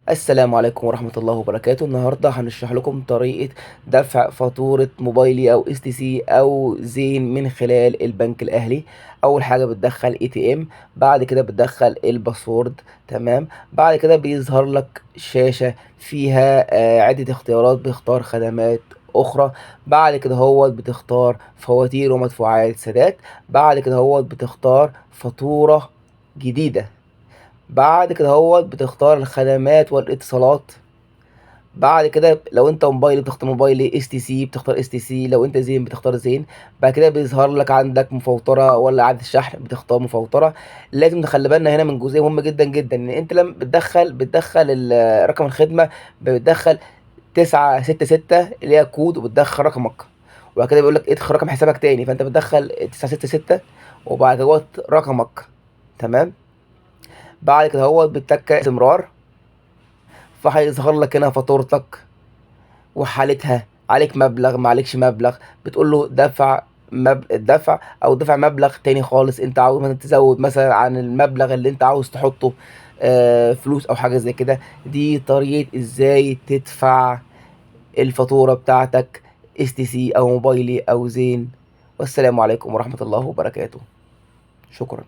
السلام عليكم ورحمة الله وبركاته. النهاردة هنشرح لكم طريقة دفع فاتورة موبايلي أو اس تي سي أو زين من خلال البنك الأهلي. أول حاجة بتدخل اي تي ام، بعد كده بتدخل الباسورد. تمام. بعد كده بيظهر لك شاشة فيها عدة اختيارات، بتختار خدمات أخرى. بعد كده هو بتختار فواتير ومدفوعات سداد. بعد كده هو بتختار فاتورة جديدة. بعد كده هو بتختار الخدمات والاتصالات. بعد كده لو انت موبايل بتختار موبايل اس تي سي، بتختار اس تي سي. لو انت زين بتختار زين. بعد كده بيظهر لك عندك مفوتره ولا اعاده الشحن، بتختار مفوتره. لازم نخلي بالنا هنا من جزئيه مهمه جدا جدا، ان انت لما بتدخل رقم الخدمه، بتدخل 966 اللي هي كود، وبتدخل رقمك. وبعد كده بيقول لك ادخل رقم حسابك تاني، فانت بتدخل 966 وبعد كده رقمك. تمام. بعد كده هو بتتك استمرار، فهيظهر لك هنا فاتورتك وحالتها، عليك مبلغ ما عليكش مبلغ. بتقول له دفع الدفع او دفع مبلغ تاني خالص، انت عاوز مثلا تزود مثلا عن المبلغ اللي انت عاوز تحطه فلوس او حاجه زي كده. دي طريقه ازاي تدفع الفاتوره بتاعتك اس تي سي او موبايلي او زين. والسلام عليكم ورحمه الله وبركاته. شكرا.